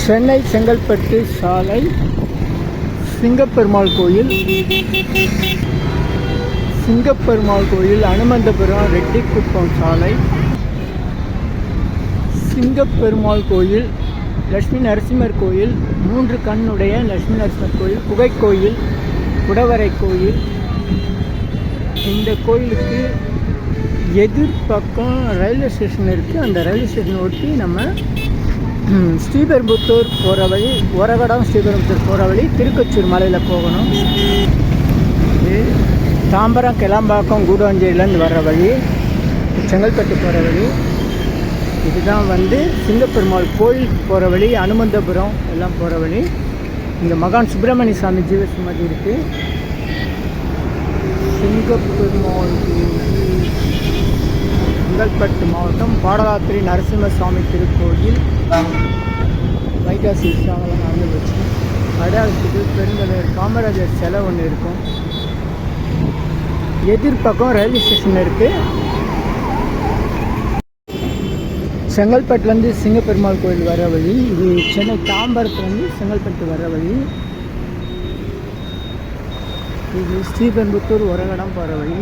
சென்னை செங்கல்பட்டு சாலை சிங்கப்பெருமாள் கோயில், அனுமந்தபுரம் ரெட்டிக்குப்பம் சாலை, சிங்கப்பெருமாள் கோயில், லட்சுமி நரசிம்மர் கோயில், 3 கண்ணுடைய லட்சுமி நரசிம்மர் கோயில், குகைக்கோயில், குடவரை கோயில். இந்த கோயிலுக்கு எதிர்பக்கம் ரயில்வே ஸ்டேஷன் இருக்குது. அந்த ரயில்வே ஸ்டேஷன் ஒட்டி நம்ம ஸ்ரீபெரும்புத்தூர் போகிற வழி, ஒரகடம் ஸ்ரீபெரும்புத்தூர் போகிற வழி, திருக்கச்சூர் மலையில் போகணும். இது தாம்பரம், கிளம்பாக்கம், கூடுவாஞ்சேரியிலேருந்து வர்ற வழி, செங்கல்பட்டு போகிற வழி. இதுதான் சிங்கப்பெருமாள் கோயில் போகிற வழி, அனுமந்தபுரம் எல்லாம் போகிற வழி. இங்கே மகான் சுப்பிரமணிய சாமி ஜீவசமாதி இருக்குது. சிங்கப்பெருமாள் செங்கல்பட்டு மாவட்டம், பாடலாத்திரி நரசிம்ம சுவாமி திருக்கோயில். வைகாசி விசாவெல்லாம் நடந்து வச்சு அடையாளத்துக்கு பெருந்தலைவர் காமராஜர் சிலை ஒன்று இருக்கும். எதிர்பக்கம் ரயில்வே ஸ்டேஷன் இருக்குது. செங்கல்பட்டுலேருந்து சிங்கப்பெருமாள் கோயில் வர வழி. இது சென்னை தாம்பரத்துலேருந்து செங்கல்பட்டு வர வழி. இது ஸ்ரீபெரும்புத்தூர் ஒரகடம் போகிற வழி.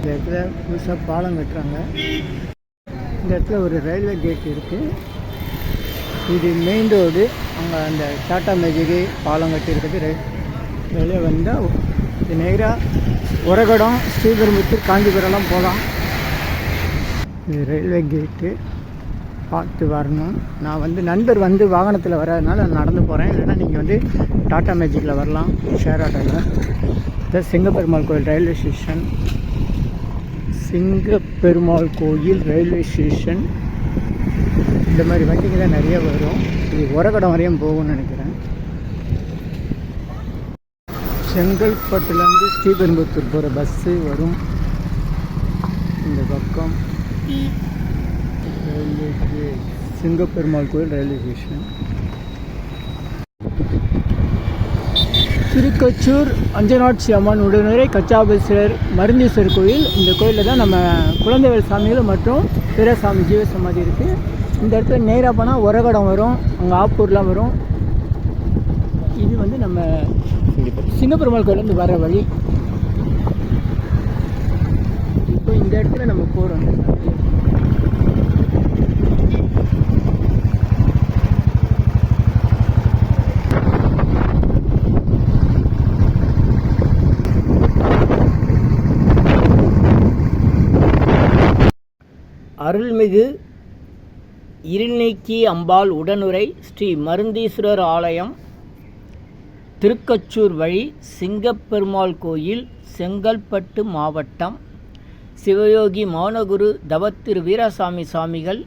இந்த இடத்துல புதுசாக பாலம் கட்டுறாங்க. இந்த இடத்துல ஒரு ரயில்வே கேட் இருக்குது. இது மெயின் ரோடு. அங்கே அந்த டாட்டா மேஜிக்கு பாலம் கட்டியிருக்குது. ரயில்வே வந்தால் இது நேராக ஒரகடம், ஸ்ரீபெரும்புத்தூர், காஞ்சிபுரம்லாம் போகலாம். இது ரயில்வே கேட்டு, பார்த்து வரணும். நான் நண்பர் வாகனத்தில் வர்றதுனால நான் நடந்து போகிறேன். இல்லைன்னா நீங்கள் டாட்டா மேஜிக்கில் வரலாம், ஷேர் ஆட்டோவில். இது சிங்கப்பெருமாள் கோயில் ரயில்வே ஸ்டேஷன். சிங்கப்பெருமாள் கோயில் ரயில்வே ஸ்டேஷன். இந்த மாதிரி வண்டிங்க தான் நிறைய வரும். இது ஒரகடம் வரையும் போகும்னு நினைக்கிறேன். செங்கல்பட்டுலேருந்து ஸ்ரீபெரும்புத்தூர் போகிற பஸ்ஸு வரும். இந்த பக்கம் சிங்கப்பெருமாள் கோயில் ரயில்வே ஸ்டேஷன். திருக்கச்சூர் அஞ்சனாட்சி அம்மன் உடனுரை கச்சாபீஸ்வரர் மருந்தீஸ்வரர் கோயில். இந்த கோயிலில் தான் நம்ம குழந்தைவேல் சாமிகள் மற்றும் பிறசாமி ஜீவசமாதி இருக்குது. இந்த இடத்துல நேராக போனால் ஒரகடம் வரும், அங்கே ஆப்பூர்லாம் வரும். இது நம்ம சிங்கப்பெருமாள் கோயிலேருந்து வர வழி. இப்போ இந்த இடத்துல நம்ம போகிறோம். அருள்மிகு இருநீக்கி அம்பாள் உடனுரை ஸ்ரீ மருந்தீஸ்வரர் ஆலயம், திருக்கச்சூர் வழி, சிங்கப்பெருமாள் கோயில், செங்கல்பட்டு மாவட்டம். சிவயோகி மௌனகுரு தவத்திரு வீராசாமி சாமிகள்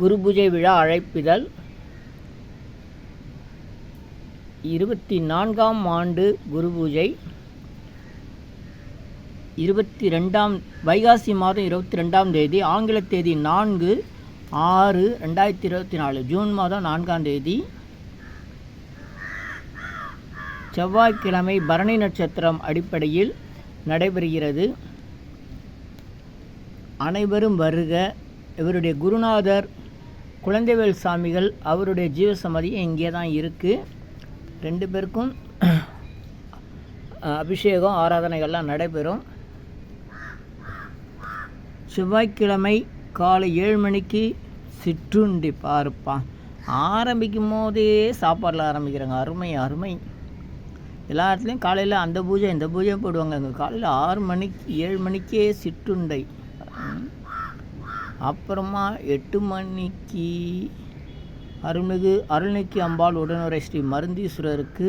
குருபூஜை விழா அழைப்பிதழ். 24ஆம் ஆண்டு குருபூஜை 22ஆம் வைகாசி மாதம் 22ஆம் தேதி, ஆங்கில தேதி 4/6/2024, ஜூன் மாதம் 4ஆம் தேதி, செவ்வாய்க்கிழமை பரணி நட்சத்திரம் அடிப்படையில் நடைபெறுகிறது. அனைவரும் வருக. இவருடைய குருநாதர் குழந்தைவேல் சாமிகள், அவருடைய ஜீவசமாதி இங்கே தான் இருக்குது. 2 பேருக்கும் அபிஷேகம் ஆராதனைகள்லாம் நடைபெறும். செவ்வாய்க்கிழமை காலை 7 மணிக்கு சிற்றுண்டி பார்ப்பான். ஆரம்பிக்கும் போதே சாப்பாடில் ஆரம்பிக்கிறாங்க. அருமை அருமை. எல்லா இடத்துலையும் காலையில் அந்த பூஜை இந்த பூஜை போடுவாங்க. அங்கே காலையில் 7 மணிக்கே சிற்றுண்டை. அப்புறமா 8 மணிக்கு அருள்மிகு அருள்நீக்கி அம்பாள் உடனுரை ஸ்ரீ மருந்தீஸ்வரருக்கு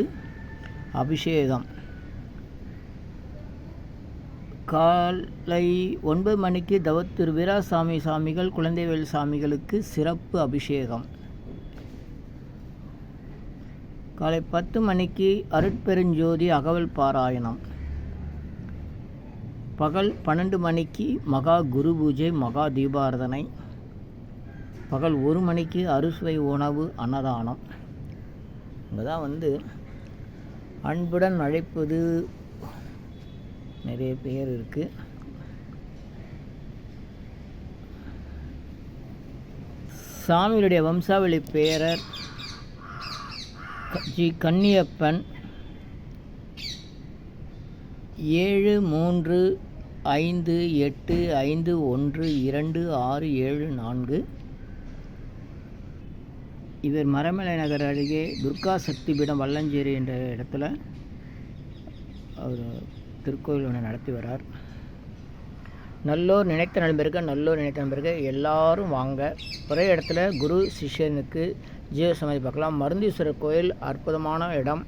அபிஷேகம். காலை 9 மணிக்கு தவத்திரு வீராசாமி சாமிகள் குழந்தைவேல் சாமிகளுக்கு சிறப்பு அபிஷேகம். காலை 10 மணிக்கு அருட்பெருஞ்சோதி அகவல் பாராயணம். பகல் 12 மணிக்கு மகா குரு பூஜை, மகா தீபாரதனை. பகல் 1 மணிக்கு அறுசுவை உணவு அன்னதானம். இங்கே தான் அன்புடன் அழைப்பது நிறைய பேர் இருக்குது. சாமியுடைய வம்சாவளி பேரர் ஜி கன்னியப்பன் 7358512674. இவர் மரமலை நகர் அருகே துர்கா சக்தி பீடம் வல்லஞ்சேரி என்ற இடத்துல அவர் திருக்கோயில் ஒன்று நடத்தி வரார். நல்லோர் நினைத்த நண்பர்கள் எல்லாரும் வாங்க. ஒரே இடத்துல குரு சிஷ்யனுக்கு ஜீவசமாதி பார்க்கலாம். மருந்தீஸ்வரர் கோயில் அற்புதமான இடம்,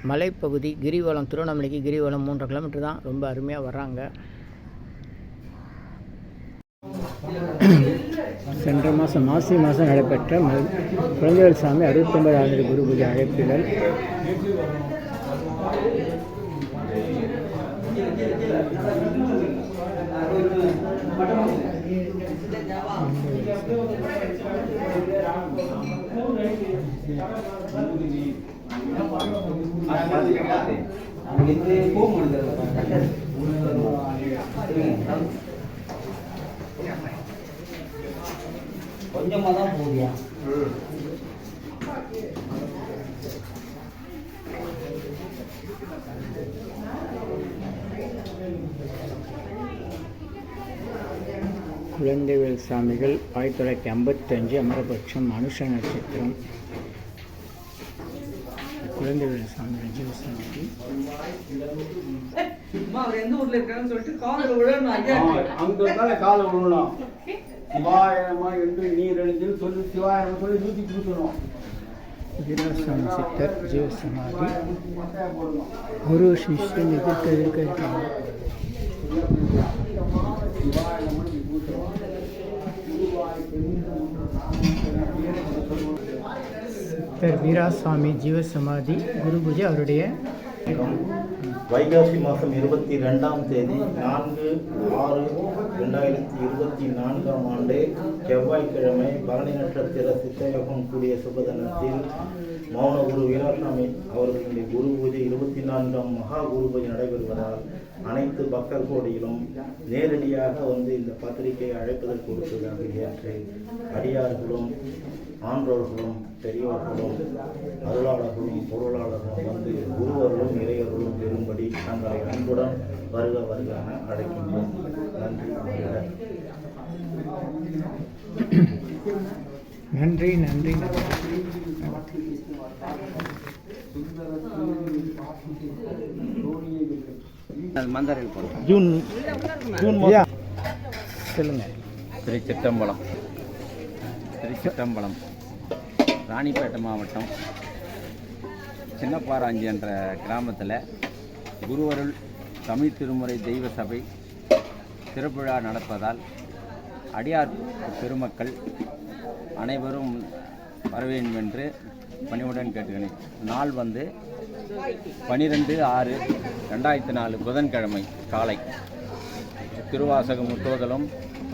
மலைப்பகுதி, கிரிவலம், திருவண்ணாமலைக்கு கிரிவலம் 3 கிலோமீட்டர் தான். ரொம்ப அருமையாக வர்றாங்க. சென்ற மாதம் மாசி மாதம் நடைபெற்ற குழந்தைகள் சாமி 69வது குரு பூஜை அழைப்பிதழ். கொஞ்சமாக தான் போதியா குழந்தைவேல் சாமிகள் 1955 அமரபட்சம் மனுஷ நட்சத்திரம். குழந்தைவேல் சாமிகள் ஜீவசமாதி. எந்த ஊர்ல இருக்கான்னு சொல்லிட்டு காலில் விழணும். அங்க காலை விழணும். சிவாயனமா என்று நீர் எழுதின்னு சொல்லி சிவாயனம் சொல்லி ஊற்றி கொடுக்கணும். வீரசாமி சித்தர் ஜீவசமாதி. குரு சிஷ்யன் எதிர்க்க இருக்காங்க. சித்தர் வீராசாமி ஜீவசமாதி குரு பூஜை. அவருடைய வைகாசி மாதம் 22ஆம் தேதி 4/6/2024ஆம் ஆண்டு செவ்வாய்க்கிழமை பரணி நட்சத்திர சித்தயோகம் கூடிய சுபதனத்தில் மௌனகுரு வீராசாமி அவர்களுடைய குரு பூஜை 24ஆம் மகா குரு பூஜை நடைபெறுவதால் அனைத்து பக்தர் கோடியிலும் நேரடியாக வந்து இந்த பத்திரிகையை அழைப்பதற்கு கொடுத்ததாக ஏற்று அடியார்களும் ஆன்றோர்களும் பெரியோர்களும் அருளாளர்களும் பொருளாளர்களும் வந்து குருவர்களும் இறையர்களும் பெறும்படி தங்களை அன்புடன் வருக வருகான அழைக்கின்றோம். நன்றி. நன்றி. மந்தாரில் போகிறோம். ஜூன் சொல்லுங்க. திருச்சிற்றம்பலம் ராணிப்பேட்டை மாவட்டம் சின்னப்பாராஞ்சி என்ற கிராமத்தில் குருவருள் தமிழ் திருமுறை தெய்வ சபை திருவிழா நடப்பதால் அடியார் பெருமக்கள் அனைவரும் வர வேண்டும் என்று பணிவுடன் கேட்டுக்கிறேன். நாள் வந்து 12/6/2004 புதன்கிழமை காலை திருவாசகம் முற்றுவதலும்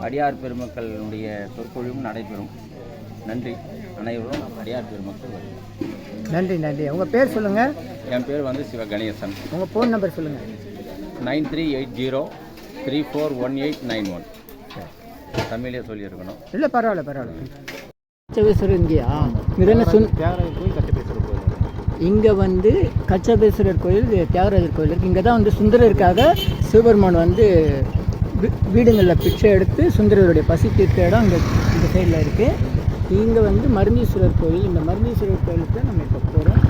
அடியார் பெருமக்களுடைய சொற்பொழிவும் நடைபெறும். நன்றி. அனைவரும் அடியார் பெருமக்கள் வருகிறோம். நன்றி. உங்கள் பேர் சொல்லுங்கள். என் பேர் வந்து சிவகணேசன். உங்கள் ஃபோன் நம்பர் சொல்லுங்கள். 9380341891. தமிழே சொல்லியிருக்கணும். இல்லை பரவாயில்ல. கச்சபேஸ்வரர் இங்கேயா? இங்கே வந்து கச்சபேஸ்வரர் கோயில், தியாகராஜர் கோயில் இருக்குது. இங்கே தான் வந்து சுந்தரருக்காக சிவபெருமான் வந்து வீடுங்களில் பிச்சை எடுத்து சுந்தரருடைய பசி தீர்த்த இடம் இங்கே இந்த சைடில் இருக்குது. இங்கே வந்து மருந்தீஸ்வரர் கோயில். இந்த மருந்தீஸ்வரர் கோயிலுக்கு நம்ம இப்போ போகிறோம்.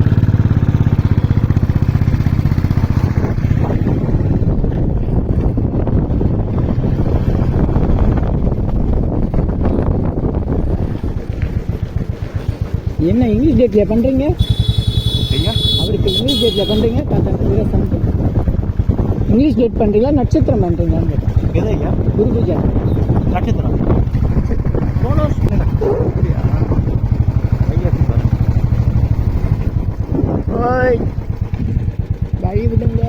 என்ன இங்கிலீஷ் டேட்டில் பண்ணுறீங்க? அவருக்கு இங்கிலீஷ் டேட்டில் பண்ணுறீங்க. இங்கிலீஷ் டேட் பண்ணுறீங்களா நட்சத்திரம் பண்ணுறீங்களான்னு கேட்டேன். குரு பூஜை நட்சத்திரம் ஓய் வழி விடுங்க.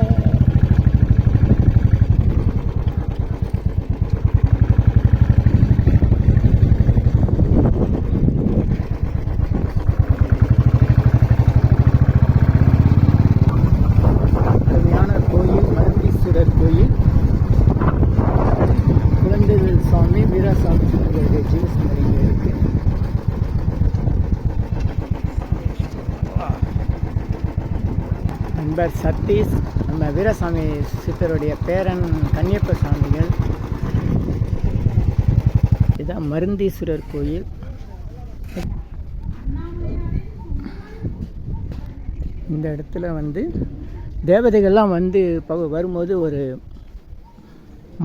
சாமி வீராசாமி ஜீவசமாதி இருக்குது. நண்பர் சதீஷ், நம்ம வீராசாமி சித்தருடைய பேரன் கன்னியப்ப சாமிகள். இதுதான் மருந்தீஸ்வரர் கோயில். இந்த இடத்துல வந்து தேவதைகள்லாம் வந்து வரும்போது ஒரு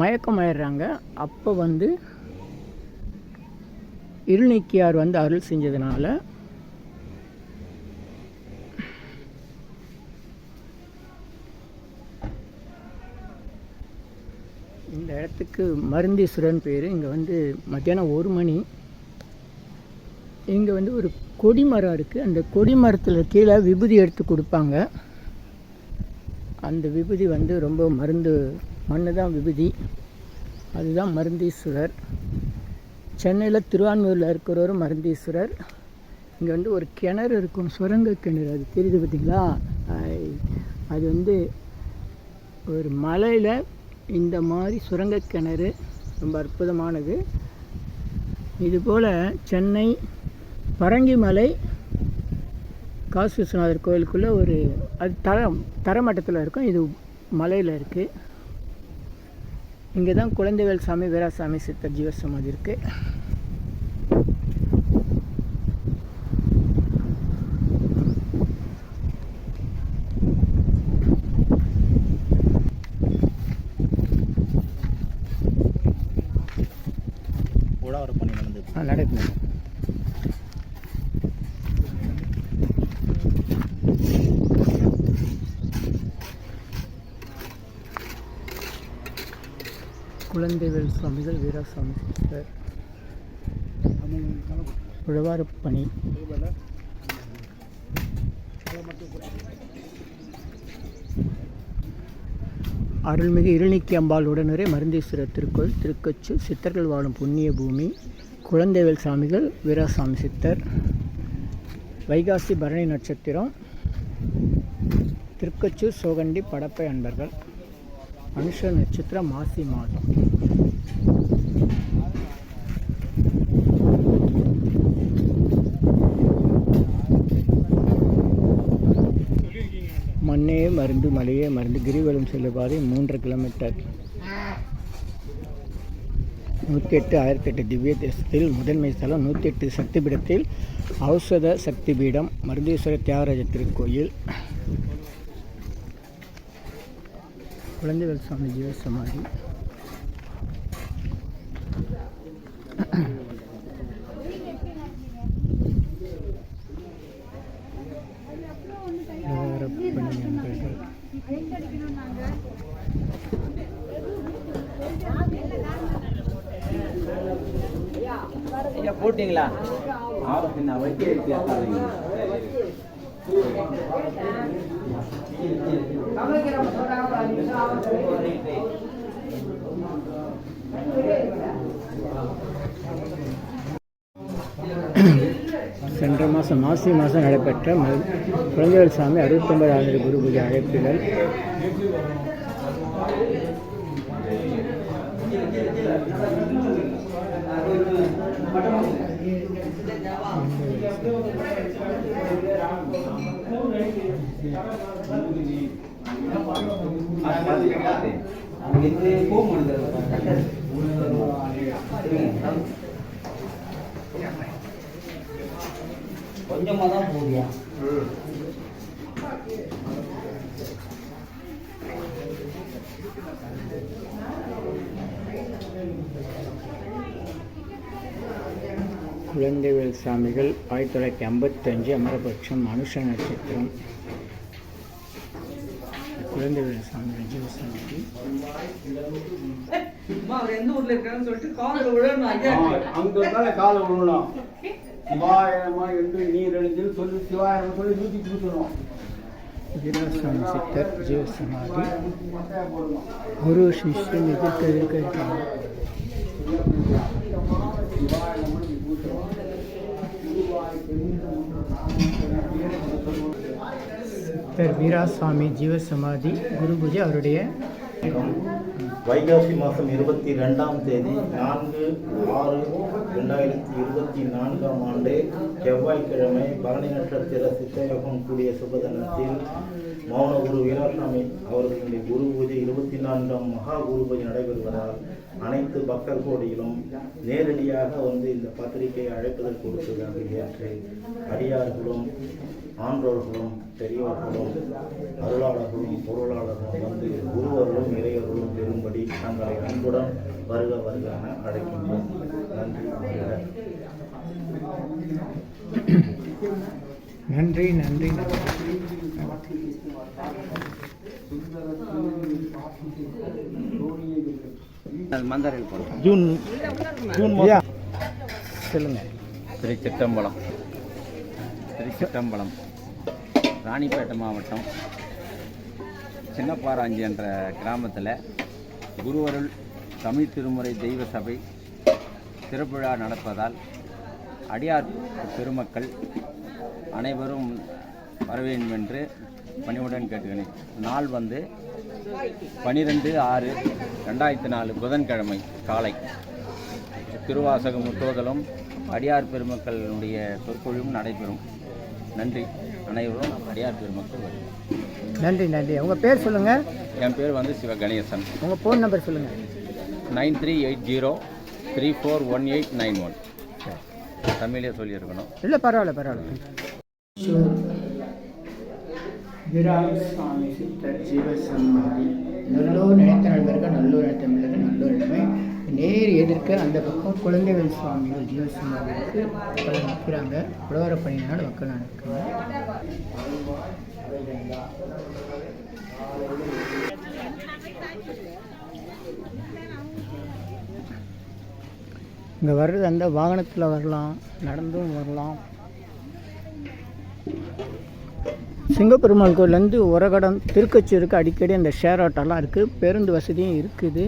மயக்கம் ஆயிடுறாங்க. அப்போ வந்து இருநீக்கியார் வந்து அருள் செஞ்சதுனால இந்த இடத்துக்கு மருந்தீஸ்வரன் பேர். இங்கே வந்து மத்தியானம் 1 மணி இங்கே வந்து ஒரு கொடிமரம் இருக்குது. அந்த கொடிமரத்தில் கீழே விபூதி எடுத்து கொடுப்பாங்க. அந்த விபூதி வந்து ரொம்ப மருந்து மண்ணு தான் விபூதி. அதுதான் மருந்தீஸ்வரர். சென்னையில் திருவான்மையூரில் இருக்கிறவர் மருந்தீஸ்வரர். இங்கே வந்து ஒரு கிணறு இருக்கும், சுரங்க கிணறு. அது தெரியுது பார்த்திங்களா? அது வந்து ஒரு மலையில் இந்த மாதிரி சுரங்க கிணறு ரொம்ப அற்புதமானது. இதுபோல் சென்னை பரங்கிமலை காசி விஸ்வநாதர் கோயிலுக்குள்ளே ஒரு அது தரமட்டத்தில் இருக்கும். இது மலையில் இருக்குது. இங்கே தான் குழந்தைவேல் சாமி வீராசாமி சித்தர் ஜீவசமாதி இருக்குது. உழவர் பணி நடந்தது. நடக்குது. குழந்தைவேல் சுவாமிகள் வீராசாமி சித்தர் உழவார பணி. அருள்மிகு இருநீக்கி அம்பாள் உடனுரை மருந்தீஸ்வரர் திருக்கோயில், திருக்கொச்சூர். சித்தர்கள் வாழும் புண்ணிய பூமி. குழந்தைவேல் சாமிகள் வீராசாமி சித்தர். வைகாசி பரணி நட்சத்திரம். திருக்கொச்சூர் சோகண்டி படப்பை அன்பர்கள். அனுஷ நட்சத்திரம் மாசி மாதம். மண்ணே மருந்து மலையே மருந்து. கிரிவலம் செல்லும் பாதை 3 கிலோமீட்டர். 108 1008 திவ்ய தேசத்தில் முதன்மை ஸ்தலம். 108 சக்தி பீடத்தில் ஔஷத சக்தி பீடம் மருந்தீஸ்வரர் தியாகராஜ திருக்கோயில். குழந்தைவேல் சுவாமி ஜீவசமாதி. போட்டிங்களா? சென்ற மாதம் மாசி மாதம் நடைபெற்ற குழந்தைவேல் சாமி 69வது குரு பூஜை அழைப்புகள். கொஞ்சமாக தான் போகுதியா? குழந்தைவேல் சாமிகள் 1955 அமரபட்சம் அனுஷ நட்சத்திரம். குழந்தைவேல் சாமிகள் ஜீவசமாதி. அங்க காலை விழணும். சிவாயனமா என்று நீர் எழுதில் சொல்லி சிவாயனம் சொல்லி தூக்கி கொடுக்கணும். வீராசாமி சித்தர் ஜீவசமாதி. குரு சிஷ்யன் எதிர்க்க இருக்காங்க. சித்தர் வீராசாமி ஜீவசமாதி குரு பூஜை. அவருடைய வைகாசி மாதம் 22ஆம் தேதி 4/6/2024ஆம் ஆண்டு செவ்வாய்க்கிழமை பரணி நட்சத்திர சித்தயோகம் கூடிய சுபதனத்தில் மௌன குரு வீராசாமி அவர்களுடைய குரு பூஜை 24ஆம் மகா குரு பூஜை நடைபெறுவதால் அனைத்து பக்தர் கோடிகளும் நேரடியாக வந்து இந்த பத்திரிகை அழைப்பதற்கு கொடுத்ததாக ஏற்று அடியார்களும் ஆன்றோர்களும் பெரியோர்களும் அருளாளர்களும் பொருளாளர்களும் வந்து குருவர்களும் இறையர்களும் பெறும்படி தங்களை அன்புடன் வருக வருக என அழைக்கின்றோம். நன்றி. நன்றி. மந்தாரையில் போகிறோம். ஜூன் சொல்லுங்கள். திருச்சிற்றம்பலம் ராணிப்பேட்டை மாவட்டம் சின்னப்பாராஞ்சி என்ற கிராமத்தில் குருவருள் தமிழ் திருமுறை தெய்வ சபை திருவிழா நடப்பதால் அடியார் பெருமக்கள் அனைவரும் வர வேண்டும் என்று பணிவுடன் கேட்டுக்கிறேன். நாள் வந்து 12/6/2004 புதன்கிழமை காலை திருவாசகம் முற்றோதலும் அடியார் பெருமக்களுடைய சொற்பொழிவும் நடைபெறும். நன்றி. அனைவரும் அடியார் பெருமக்கள் வருவோம். நன்றி. உங்கள் பேர் சொல்லுங்கள். என் பேர் வந்து சிவ கணேசன். உங்கள் ஃபோன் நம்பர் சொல்லுங்கள். 9380341891. தமிழே சொல்லியிருக்கணும். இல்லை, பரவாயில்ல. வீராசாமி சித்தர் ஜீவசமாதி. நல்லோர் நினைத்த நண்பர்கள், நல்லோர் நினைத்த நண்பர்கள், நல்லோர் நிலைமை. நேர் எதிர்க்க அந்த பக்கம் குழந்தைகள் சுவாமிகள் ஜீவசமாதிக்கு மக்கள் நிற்கிறாங்க. உழவர பணியினால மக்கள் நடக்குங்க. இங்கே வர்றது அந்த வாகனத்தில் வரலாம், நடந்தும் வரலாம். சிங்கப்பெருமாள் கோயிலேருந்து உரகடம் திருக்கச்சூருக்கு அடிக்கடி அந்த ஷேர் ஆட்டோலாம் இருக்குது. பேருந்து வசதியும் இருக்குது.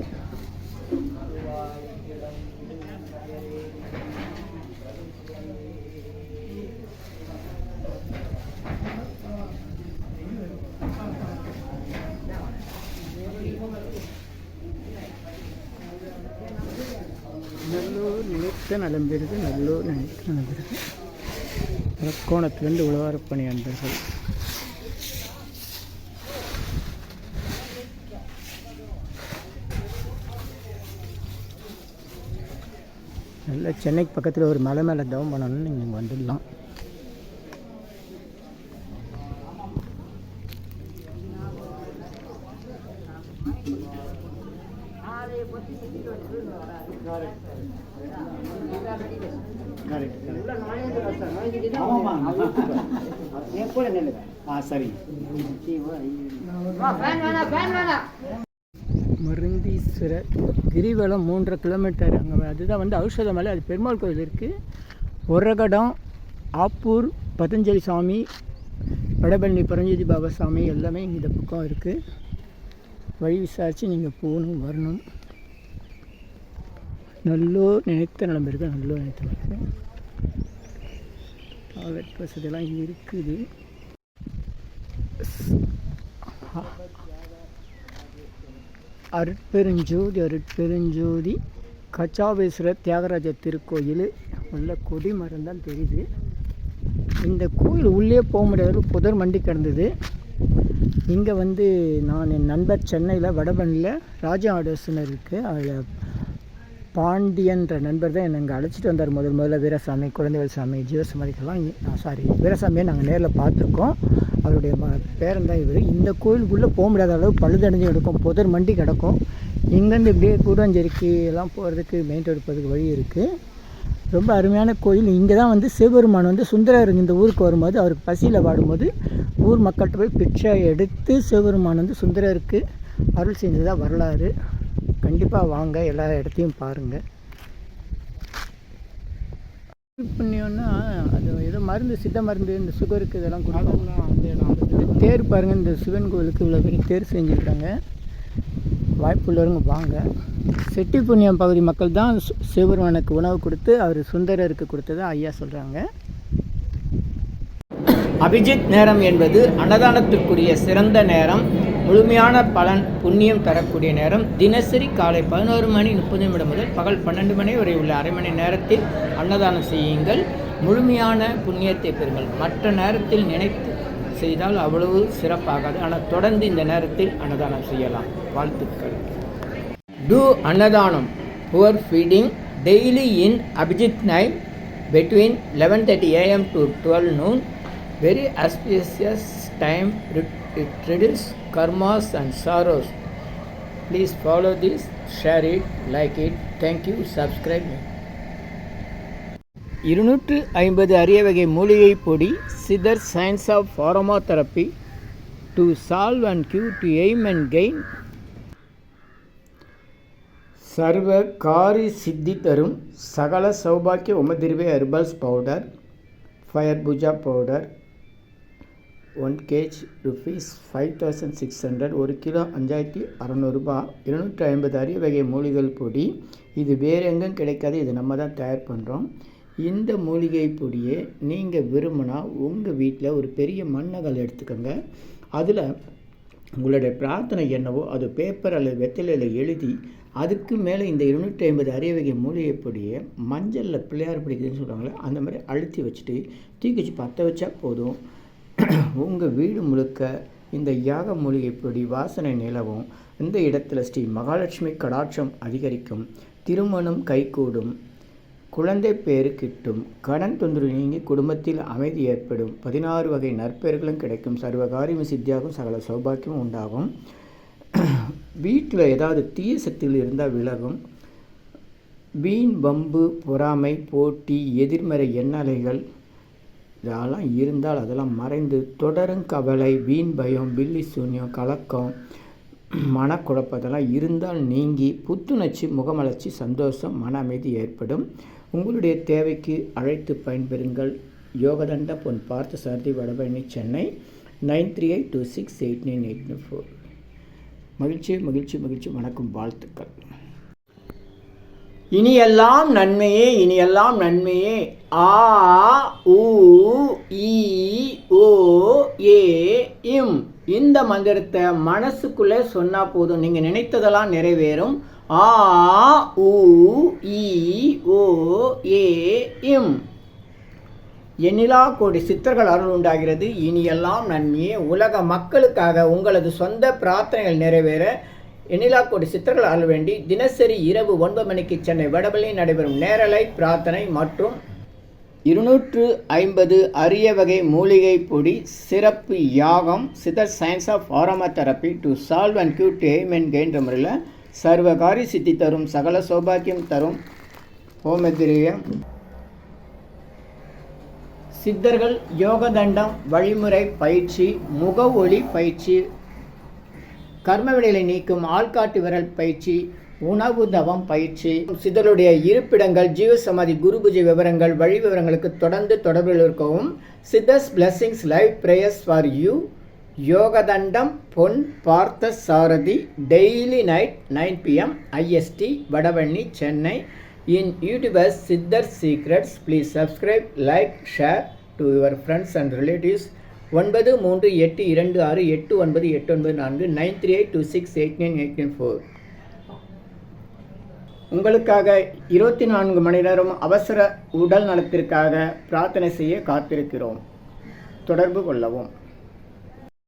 நல்லூர் நினைத்த நலம் பெறுது. கோணத்திலிருந்து உழவாரப்பணி அன்பர்கள். நல்ல சென்னைக்கு பக்கத்தில் ஒரு மலை மேலே தவம் பண்ணணும்னு நீங்கள் இங்கே வந்துடலாம். மருந்தீஸ்வரர் கிரிவலம் 3.5 கிலோமீட்டர். அங்கே அதுதான் வந்து ஔஷத மலை. அது பெருமாள் கோயில் இருக்குது. ஒரகடம், ஆப்பூர் பதஞ்சலி சாமி, வடபழனி பரஞ்சோதி பாபா சாமி எல்லாமே இந்த பக்கம் இருக்குது. வழி விசாரித்து நீங்கள் போகணும், வரணும். நல்லோர் நினைத்த நலம் இருக்குது. டாய்லெட் வசதியெல்லாம் இருக்குது. அருட்பெருஞ்சோதி கச்சாபேஸ்வரர் தியாகராஜ திருக்கோயில். உள்ள கொடி மரம் தான் தெரியுது. இந்த கோயில் உள்ளே போக முடியாது, புதர் மண்டி கிடந்தது. இங்கே வந்து நான் என் நண்பர் சென்னையில் வடபழனியில் ராஜா ஆடோசனர் இருக்குது. அதில் பாண்டியன்ற நண்பர் தான் என்னை அங்கே அழைச்சிட்டு வந்தார். முதல்ல வீரசாமி, குழந்தைகள் சாமி, ஜீவசமாதிக்கெல்லாம் வீரசாமியை நாங்கள் நேரில் பார்த்துருக்கோம். அவருடைய பேரன் தான் இவர். இந்த கோயிலுக்குள்ளே போக முடியாத அளவு பழுதடைஞ்சு கிடக்கும், புதர் மண்டி கிடக்கும். இங்கேருந்து இப்படியே கூடாஞ்சேரிக்கு எல்லாம் போகிறதுக்கு மெயின் ரோடு போகிறதுக்கு வழி இருக்குது. ரொம்ப அருமையான கோயில். இங்கே தான் வந்து சிவபெருமான் வந்து சுந்தரர் இந்த ஊருக்கு வரும்போது அவருக்கு பசியில் வாடும்போது ஊர் மக்கள்கிட்ட போய் பிச்சை எடுத்து சிவபெருமான் வந்து சுந்தரருக்கு அருள் செஞ்சதாக வரலாறு. கண்டிப்பாக வாங்க, எல்லா இடத்தையும் பாருங்கள். புண்ணியம்னா அது ஏதோ மருந்து, சித்த மருந்து, இந்த சுகருக்கு இதெல்லாம் கொடுக்கலாம். இந்த தேர் பாருங்கள், இந்த சிவன் கோவிலுக்கு இவ்வளோ பெரிய தேர் செஞ்சுருக்காங்க. வாய்ப்புள்ளவங்க வாங்க. செட்டி புண்ணியம் பகுதி மக்கள் தான் சிவபெருமானுக்கு உணவு கொடுத்து அவர் சுந்தரருக்கு கொடுத்ததை ஐயா சொல்கிறாங்க. அபிஜித் நேரம் என்பது அன்னதானத்திற்குரிய சிறந்த நேரம். முழுமையான பலன் புண்ணியம் தரக்கூடிய நேரம். தினசரி காலை 11:30 முதல் பகல் 12 மணி வரை உள்ள அரை மணி நேரத்தில் அன்னதானம் செய்யுங்கள். முழுமையான புண்ணியத்தை பெறுங்கள். மற்ற நேரத்தில் நினைத்து செய்தால் அவ்வளவு சிறப்பாகாது. ஆனால் தொடர்ந்து இந்த நேரத்தில் அன்னதானம் செய்யலாம். வாழ்த்துக்கள். Do அன்னதானம் poor feeding daily in Abhijit night between 11:30 a.m. to 12 noon. Very auspicious time. It reduces karmas and sorrows. Please follow this, share it, like it. Thank you. Subscribe me. 250 அரிய வகை மூலிகை பொடி Siddhar science of pharmotherapy to solve and cure to aim and gain சர்வ காரி சித்தி தரும் சகல சௌபாக்கிய உமதிர்வே herbals powder fire puja powder 1 kg rupees 5600, 1 kilo 5600 ரூபாய். 250 அரிய வகை மூலிகை பொடி. இது வேறு எங்கும் கிடைக்காது, இது நம்ம தான் தயார் பண்ணுறோம். இந்த மூலிகை பொடியை நீங்கள் விரும்பினா உங்கள் வீட்டில் ஒரு பெரிய மண்ணகல் எடுத்துக்கோங்க. அதில் உங்களுடைய பிரார்த்தனை என்னவோ அது பேப்பர் அல்லது வெற்றிலையில் எழுதி அதுக்கு மேலே இந்த 250 அரிய வகை மூலிகை பொடியை மஞ்சளில் பிள்ளையார் பிடிக்குதுன்னு சொல்கிறாங்களே அந்த மாதிரி அழுத்தி வச்சுட்டு தூக்கி வச்சு பற்ற வச்சா போதும். உங்கள் வீடு முழுக்க இந்த யாக மூலிகை பொடி வாசனை நிலவும். இந்த இடத்துல ஸ்ரீ மகாலட்சுமி கடாட்சம் அதிகரிக்கும், திருமணம் கைகூடும், குழந்தை பேரு கிட்டும், கடன் தொந்தரவு நீங்கி குடும்பத்தில் அமைதி ஏற்படும், 16 வகை நற்பெயர்களும் கிடைக்கும், சர்வகாரியம் சித்தியாகும், சகல சௌபாக்கியமும் உண்டாகும். வீட்டில் ஏதாவது தீய சக்திகள் இருந்தால் விலகும். வீண் வம்பு பொறாமை போட்டி எதிர்மறை எண்ணலைகள் இதெல்லாம் இருந்தால் அதெல்லாம் மறைந்து தொடரும் கவலை வீண் பயம் பில்லி சூன்யம் கலக்கம் மனக்குழப்பம் இதெல்லாம் இருந்தால் நீங்கி புத்துணர்ச்சி முகமலர்ச்சி சந்தோஷம் மன அமைதி ஏற்படும். உங்களுடைய தேவைக்கு அழைத்து பயன்பெறுங்கள். யோகதண்ட பொன் பார்த்த சாரதி வடபழனி சென்னை 9382689894. மகிழ்ச்சி மகிழ்ச்சி மகிழ்ச்சி. வணக்கம், வாழ்த்துக்கள். இனியெல்லாம் நன்மையே இனியெல்லாம் நன்மையே. ஆ உ ஈ ஓ ஏ இம் இந்த மந்திரத்தை மனசுக்குள்ளே சொன்னால் போதும், நீங்கள் நினைத்ததெல்லாம் நிறைவேறும். ஆ உ ஈ ஓ ஏ இம் எண்ணிலா கோடி சித்தர்கள் அருள் உண்டாகிறது. இனியெல்லாம் நன்மையே. உலக மக்களுக்காக உங்களது சொந்த பிரார்த்தனைகள் நிறைவேற எண்ணிலா கோடி சித்தர்கள் அருள் வேண்டி தினசரி இரவு 9 மணிக்கு சென்னை வடபழனி நடைபெறும் நேரலை பிரார்த்தனை மற்றும் 250 அரிய வகை மூலிகை பொடி சிறப்பு யாகம் Siddhar science of pharmotherapy to solve and cure to aim and gain முறையில் சர்வகாரி சித்தி தரும் சகல சௌபாக்கியம் தரும் ஹோமதிரியம் சித்தர்கள் யோகதண்டம் வழிமுறை பயிற்சி முக ஒளி பயிற்சி கர்மவினைகளை நீக்கும் ஆள்காட்டு விரல் பயிற்சி உணவு தவம் பயிற்சி சித்தருடைய இருப்பிடங்கள் ஜீவசமாதி குரு பூஜை விவரங்கள் வழி விவரங்களுக்கு தொடர்ந்து தொடர்பில் இருக்கவும். Siddhars blessings live prayers for you. யோகதண்டம் Pon Parthasarathy daily night 9 PM IST Vadapalani Chennai. In YouTube's Siddhar Secrets, please subscribe, like, share to your friends and relatives. 9382689894 9382689894. உங்களுக்காக 24 மணி நேரம் அவசர உடல் நலத்திற்காக பிரார்த்தனை செய்ய காத்திருக்கிறோம். தொடர்பு கொள்ளவும்.